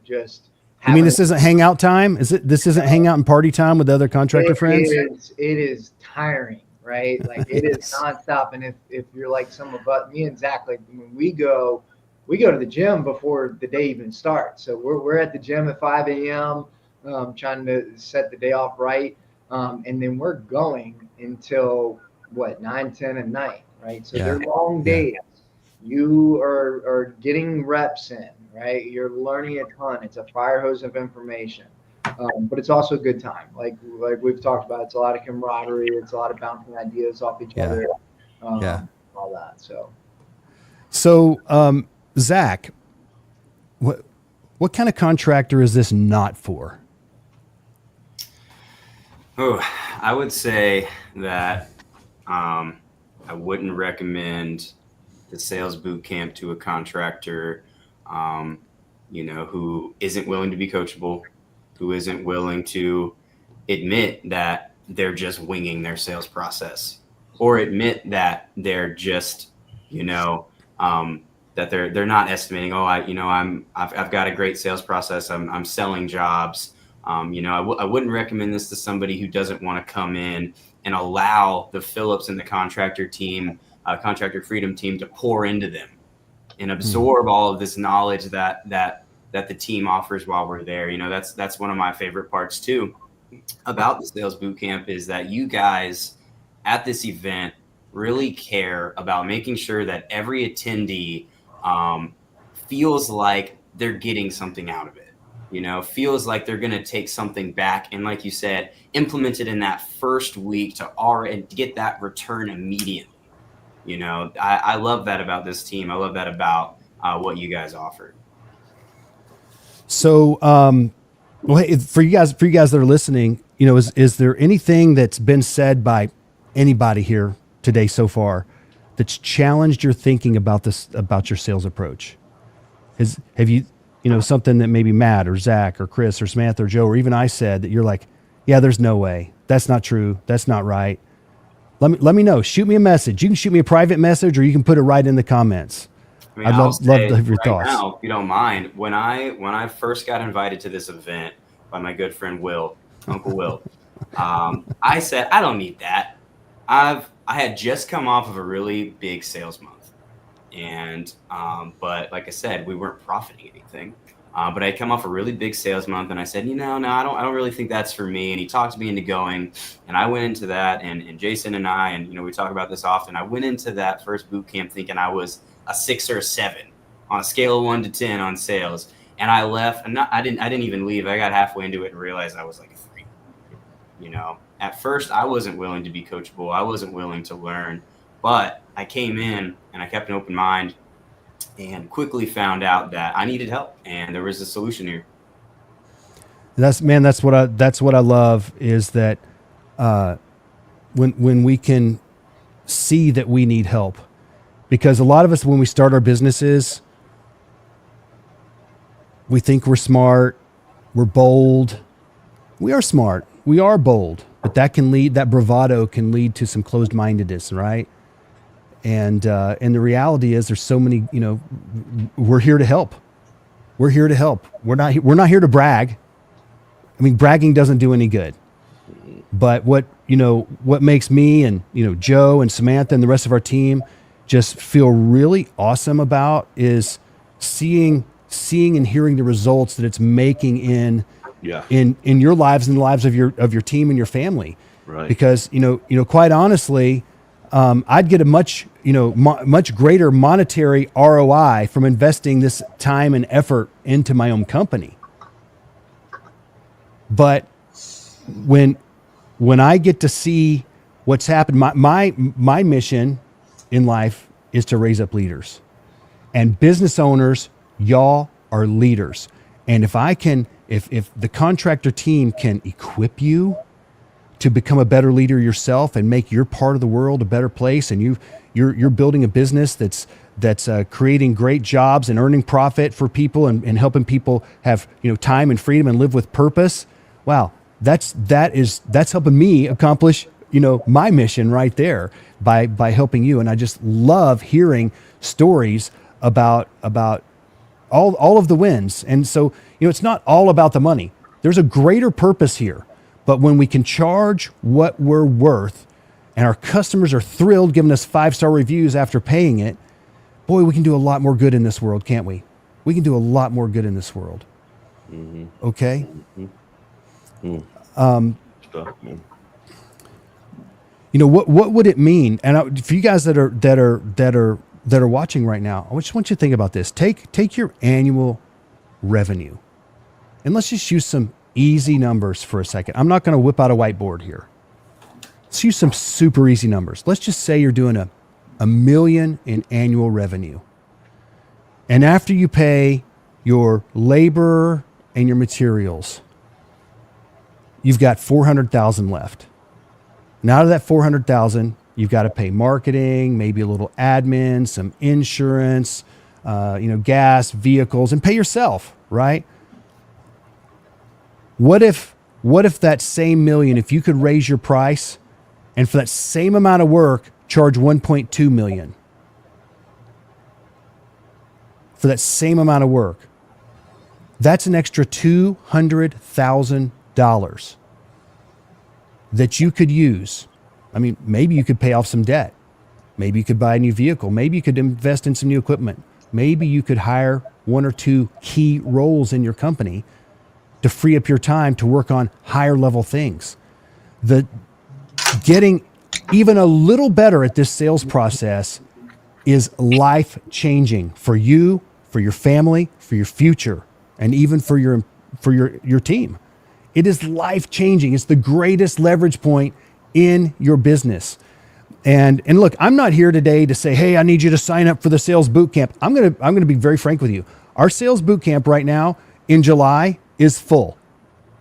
D: just
A: I mean, this isn't hangout time. This isn't hangout and party time with other contractor friends?
D: It is tiring, right? Like it is nonstop. And if you're like some of us, me and Zach, like when we go to the gym before the day even starts. So we're at the gym at 5 a.m. Trying to set the day off right. And then we're going until 9, 10 at night, right? So they're long days. You are getting reps in, right? You're learning a ton. It's a fire hose of information, but it's also a good time. Like we've talked about, it's a lot of camaraderie. It's a lot of bouncing ideas off each other, all that.
A: So, Zach, what kind of contractor is this not for?
E: Oh, I would say that I wouldn't recommend the sales boot camp to a contractor, who isn't willing to be coachable, who isn't willing to admit that they're just winging their sales process, or admit that they're just, that they're not estimating. Oh, I've got a great sales process. I'm selling jobs. I wouldn't recommend this to somebody who doesn't want to come in and allow the Phillips and the contractor Contractor Freedom team to pour into them and absorb all of this knowledge that the team offers while we're there. That's one of my favorite parts too about the sales boot camp, is that you guys at this event really care about making sure that every attendee feels like they're getting something out of it. Feels like they're going to take something back and, like you said, implement it in that first week to already get that return immediately. I love that about this team. I love that about what you guys offer.
A: So, for you guys that are listening, is there anything that's been said by anybody here today so far that's challenged your thinking about your sales approach? Have you something that maybe Matt or Zach or Chris or Samantha or Joe or even I said that you're like, yeah, there's no way. That's not true. That's not right. Let me know. Shoot me a message. You can shoot me a private message, or you can put it right in the comments. I'd love to have your thoughts.
E: Now, if you don't mind, when I first got invited to this event by my good friend Will, Uncle Will, I said, I don't need that. I had just come off of a really big sales month, and but like I said, we weren't profiting anything. But I'd come off a really big sales month, and I said, no, I don't really think that's for me. And he talked me into going, and I went into that, and Jason and I, and we talk about this often. I went into that first boot camp thinking I was a 6 or a 7 on a scale of 1 to 10 on sales, and I left. And I didn't even leave. I got halfway into it and realized I was like a 3. At first I wasn't willing to be coachable. I wasn't willing to learn, but I came in and I kept an open mind, and quickly found out that I needed help, and there was a solution here.
A: That's what I love, is that when we can see that we need help, because a lot of us, when we start our businesses, we think we're smart, we're bold. We are smart, we are bold, but that bravado can lead to some closed-mindedness, right? And the reality is, there's so many, we're here to help. We're here to help. We're not here to brag. I mean, bragging doesn't do any good. But what makes me and, Joe and Samantha and the rest of our team just feel really awesome about is seeing and hearing the results that it's making in your lives and the lives of your team and your family.
B: Right.
A: Because, quite honestly, I'd get a much greater monetary ROI from investing this time and effort into my own company. But when I get to see what's happened, my mission in life is to raise up leaders, and business owners. Y'all are leaders. And if the contractor team can equip you to become a better leader yourself and make your part of the world a better place, and you're building a business that's creating great jobs and earning profit for people and helping people have time and freedom and live with purpose. Wow, that's helping me accomplish my mission right there by helping you. And I just love hearing stories about all of the wins. And so, it's not all about the money. There's a greater purpose here. But when we can charge what we're worth and our customers are thrilled giving us 5-star reviews after paying it, boy, we can do a lot more good in this world, can't we? We can do a lot more good in this world. Okay?
B: Stuff, man.
A: What would it mean? And for you guys that are watching right now, I just want you to think about this. Take your annual revenue, and let's just use some easy numbers for a second. I'm not going to whip out a whiteboard here. Let's use some super easy numbers. Let's just say you're doing $1 million in annual revenue, and after you pay your labor and your materials, you've got $400,000 left. Now, out of that $400,000, you've got to pay marketing, maybe a little admin, some insurance, gas, vehicles, and pay yourself, right? What if that same million, if you could raise your price and for that same amount of work, charge $1.2 million for that same amount of work? That's an extra $200,000 that you could use. I mean, maybe you could pay off some debt. Maybe you could buy a new vehicle. Maybe you could invest in some new equipment. Maybe you could hire 1 or 2 key roles in your company to free up your time to work on higher level things. Getting even a little better at this sales process is life changing for you, for your family, for your future, and even for your team. It is life changing. It's the greatest leverage point in your business. And look, I'm not here today to say, hey, I need you to sign up for the sales boot camp. I'm gonna be very frank with you. Our sales boot camp right now in July is full.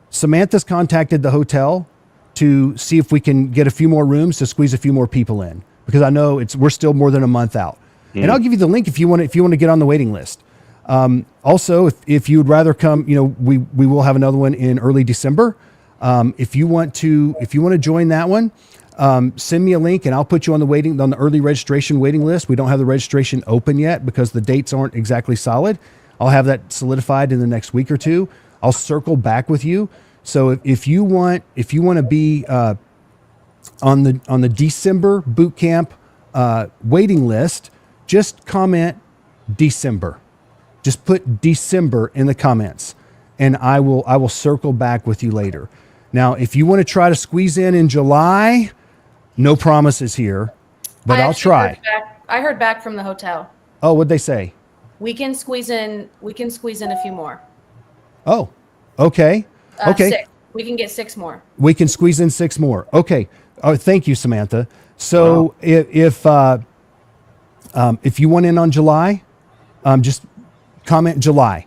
A: Samantha's contacted the hotel to see if we can get a few more rooms to squeeze a few more people in, because I know we're still more than a month out. And I'll give you the link if you want to get on the waiting list. Also, if you would rather come, we will have another one in early December. If you want to join that one, send me a link and I'll put you on the early registration waiting list. We don't have the registration open yet because the dates aren't exactly solid. I'll have that solidified in the next week or two. I'll circle back with you. So if you want to be on the December boot camp waiting list, just comment December. Just put December in the comments, and I will circle back with you later. Now, if you want to try to squeeze in July, no promises here, but I'll try.
C: I heard back from the hotel.
A: Oh, what'd they say?
C: We can squeeze in a few more.
A: Oh, okay. Okay.
C: 6. We can get 6 more.
A: We can squeeze in 6 more. Okay. Oh, thank you, Samantha. So wow. If you want in on July, just comment July,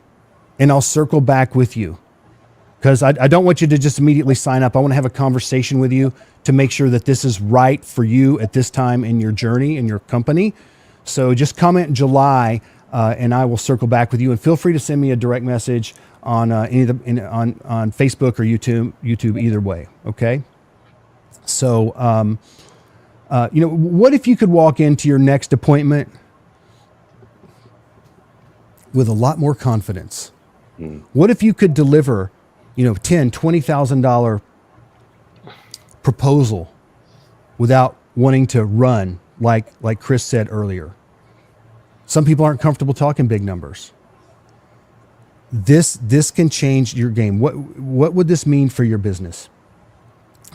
A: and I'll circle back with you, because I don't want you to just immediately sign up. I want to have a conversation with you to make sure that this is right for you at this time in your journey in your company. So just comment July, and I will circle back with you. And feel free to send me a direct message on on Facebook or YouTube either way. Okay. So what if you could walk into your next appointment with a lot more confidence? What if you could deliver, $10,000, $20,000 proposal without wanting to run, like Chris said earlier? Some people aren't comfortable talking big numbers. This can change your game. What would this mean for your business?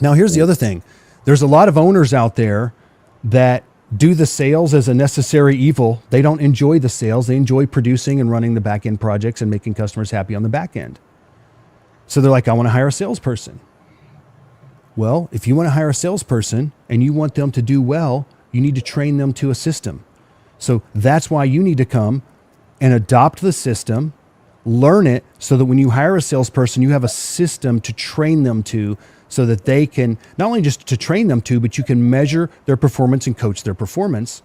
A: Now, here's the other thing. There's a lot of owners out there that do the sales as a necessary evil. They don't enjoy the sales. They enjoy producing and running the back end projects and making customers happy on the back end. So they're like, I want to hire a salesperson. Well, if you want to hire a salesperson and you want them to do well, you need to train them to a system. So that's why you need to come and adopt the system, learn it, so that when you hire a salesperson, you have a system to train them to, so that they can, not only just to train them to, but you can measure their performance and coach their performance.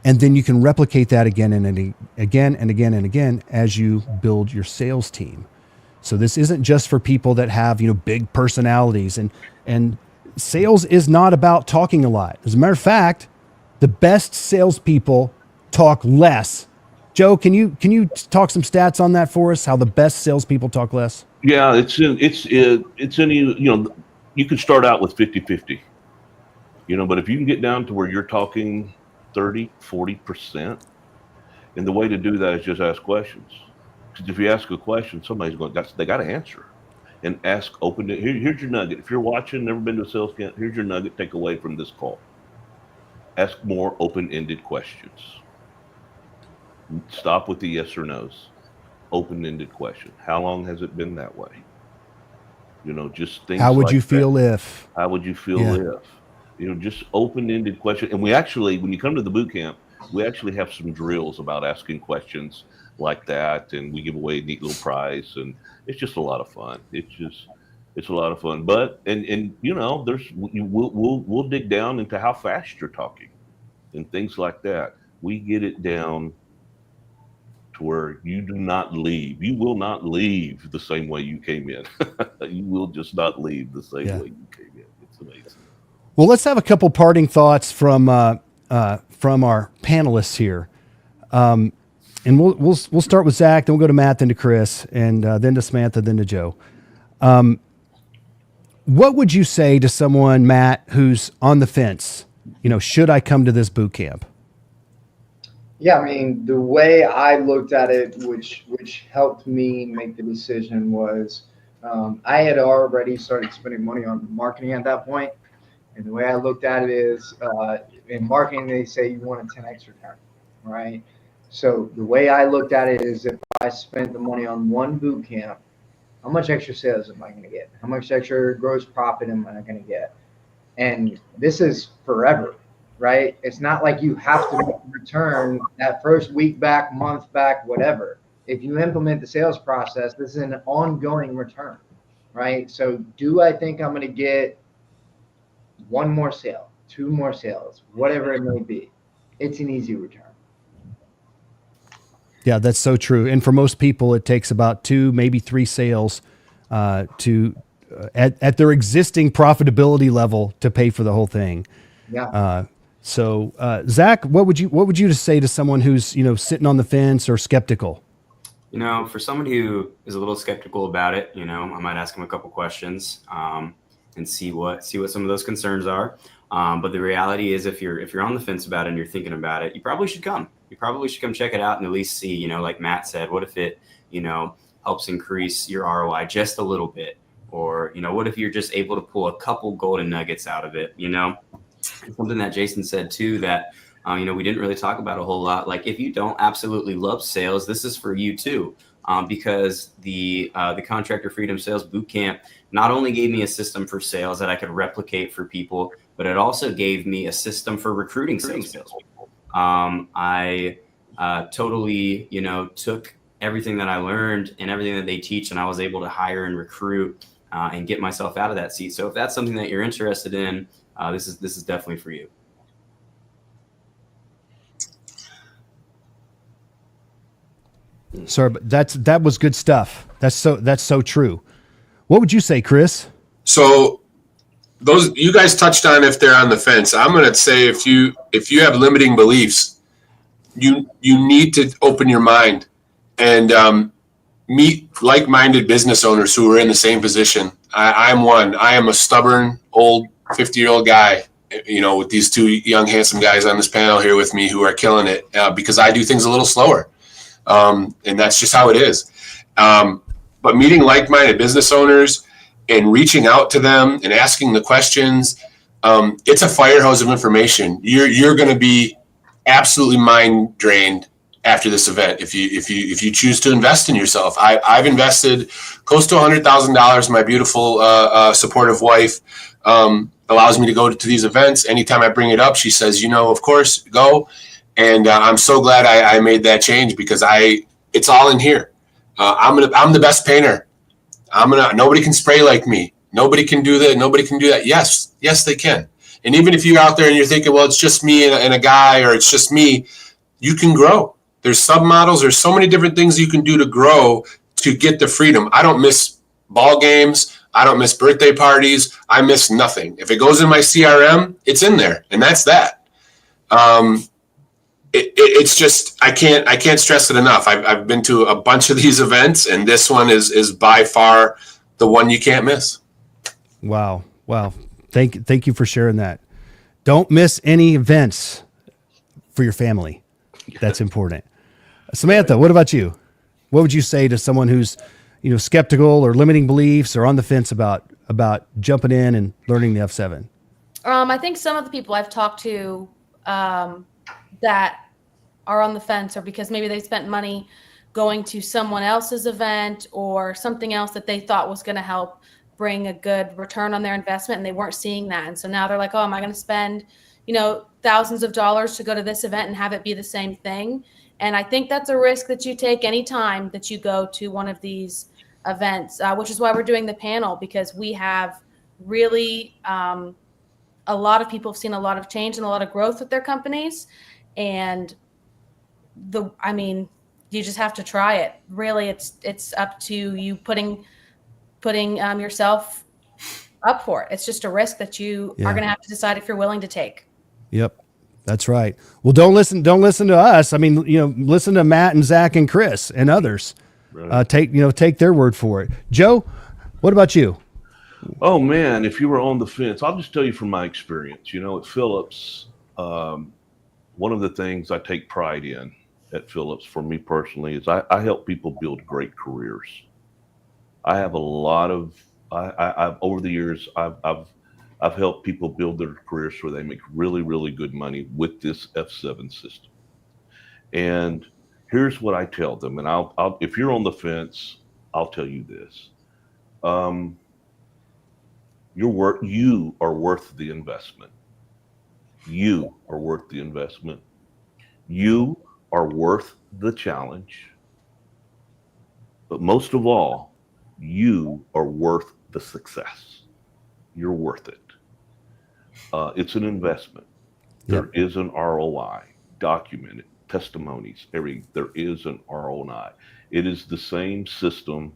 A: And then you can replicate that again and again and again and again as you build your sales team. So this isn't just for people that have, big personalities, and sales is not about talking a lot. As a matter of fact, the best salespeople talk less Joe, can you talk some stats on that for us? How the best salespeople talk less?
B: Yeah, it's in you can start out with 50-50, but if you can get down to where you're talking 30-40%, and the way to do that is just ask questions. Because if you ask a question, they got to answer. And ask here's your nugget. If you're watching, never been to a sales camp, here's your nugget take away from this call. Ask more open-ended questions. Stop with the yes or no's. Open-ended question. How long has it been that way? Just things.
A: How would
B: like
A: you feel
B: that.
A: if?
B: How would you feel if? Just open-ended question. And we actually, when you come to the boot camp, we actually have some drills about asking questions like that, and we give away a neat little prize, and it's just a lot of fun. It's a lot of fun. But we'll dig down into how fast you're talking and things like that. We get it down to where you do not leave. You will not leave the same way you came in. You will just not leave the same way you came in. It's amazing.
A: Well, let's have a couple parting thoughts from our panelists here. And we'll start with Zach, then we'll go to Matt, then to Chris, and then to Samantha, then to Joe. What would you say to someone, Matt, who's on the fence? Should I come to this boot camp?
D: Yeah, I mean, the way I looked at it, which helped me make the decision, was I had already started spending money on marketing at that point. And the way I looked at it is, in marketing, they say you want a 10x return, right? So the way I looked at it is, if I spent the money on one boot camp, how much extra sales am I going to get? How much extra gross profit am I going to get? And this is forever, right? It's not like you have to return that first week back, month back, whatever. If you implement the sales process, this is an ongoing return, right? So do I think I'm going to get one more sale, two more sales, whatever it may be? It's an easy return.
A: Yeah, that's so true. And for most people, it takes about 2, maybe 3 sales to at their existing profitability level to pay for the whole thing.
D: Yeah.
A: So Zach, what would you say to someone who's sitting on the fence or skeptical?
E: For somebody who is a little skeptical about it, I might ask them a couple questions and see what some of those concerns are. But the reality is, if you're on the fence about it and you're thinking about it, you probably should come. You probably should come check it out and at least see, like Matt said, what if it, helps increase your ROI just a little bit? Or, what if you're just able to pull a couple golden nuggets out of it? Something that Jason said too, that, we didn't really talk about a whole lot. Like, if you don't absolutely love sales, this is for you too. Because the Contractor Freedom Sales Bootcamp not only gave me a system for sales that I could replicate for people, but it also gave me a system for recruiting salespeople. I totally, took everything that I learned and everything that they teach, and I was able to hire and recruit and get myself out of that seat. So if that's something that you're interested in, this is definitely for you.
A: Sorry, but that was good stuff. That's so true. What would you say, Chris?
F: So those you guys touched on, if they're on the fence, I'm going to say if you have limiting beliefs, you need to open your mind and meet like-minded business owners who are in the same position. I'm one. I am a stubborn old 50-year-old guy, with these 2 young handsome guys on this panel here with me who are killing it because I do things a little slower. And that's just how it is. But meeting like-minded business owners and reaching out to them and asking the questions, it's a fire hose of information. You're going to be absolutely mind drained after this event if you choose to invest in yourself. I've invested close to $100,000. My beautiful supportive wife allows me to go to these events. Anytime I bring it up, she says, of course, go. And I'm so glad I made that change because it's all in here. I'm the best painter. Nobody can spray like me. Nobody can do that. Nobody can do that. Yes, they can. And even if you're out there and you're thinking, well, it's just me and a guy, or it's just me, you can grow. There's submodels. There's so many different things you can do to grow to get the freedom. I don't miss ball games. I don't miss birthday parties. I miss nothing. If it goes in my CRM, it's in there, and that's that. it's just I can't stress it enough. I've been to a bunch of these events, and this one is by far the one you can't miss.
A: Wow. Thank you for sharing that. Don't miss any events for your family. That's important. Samantha, what about you? What would you say to someone who's, skeptical or limiting beliefs or on the fence about jumping in and learning the F7?
C: I think some of the people I've talked to that are on the fence are because maybe they spent money going to someone else's event or something else that they thought was going to help bring a good return on their investment, and they weren't seeing that. And so now they're like, oh, am I going to spend, thousands of dollars to go to this event and have it be the same thing? And I think that's a risk that you take anytime that you go to one of these events, which is why we're doing the panel, because we have really a lot of people have seen a lot of change and a lot of growth with their companies. And you just have to try it. Really, it's up to you putting yourself up for it. It's just a risk that you are going to have to decide if you're willing to take.
A: Yep. That's right. Well, don't listen to us. Listen to Matt and Zach and Chris and others.
B: Right.
A: Take their word for it. Joe, what about you?
B: Oh man, if you were on the fence, I'll just tell you from my experience, at Phillips, one of the things I take pride in at Phillips for me personally is I help people build great careers. I have a lot of, I've over the years, I've helped people build their careers where they make really, really good money with this F7 system. And here's what I tell them, and I'll if you're on the fence, I'll tell you this. You are worth the investment. You are worth the investment. You are worth the challenge. But most of all, you are worth the success. You're worth it. It's an investment. There is an ROI, documented, testimonies, there is an ROI. It is the same system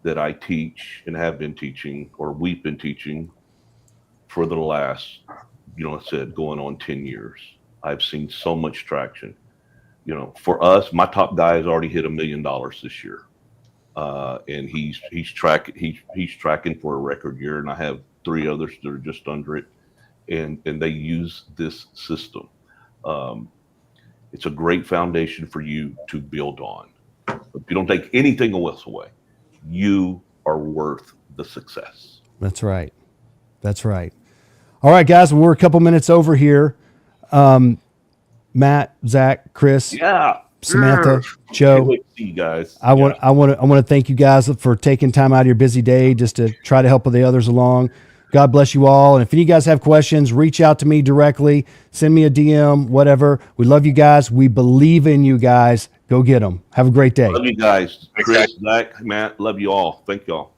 B: that I teach and have been teaching, or we've been teaching for the last, I said going on 10 years. I've seen so much traction. For us, my top guy has already hit $1 million this year. And he's tracking for a record year, and I have 3 others that are just under it, and they use this system. It's a great foundation for you to build on. If you don't take anything else away, you are worth the success. That's
A: right. All right, guys, we're a couple minutes over here. Matt, Zach, Chris, Samantha, Joe.
B: Can't wait to see you guys.
A: I want to thank you guys for taking time out of your busy day just to try to help the others along. God bless you all. And if any of you guys have questions, reach out to me directly. Send me a DM, whatever. We love you guys. We believe in you guys. Go get them. Have a great day.
B: Love you guys. Chris, Zach, Matt, love you all. Thank you all.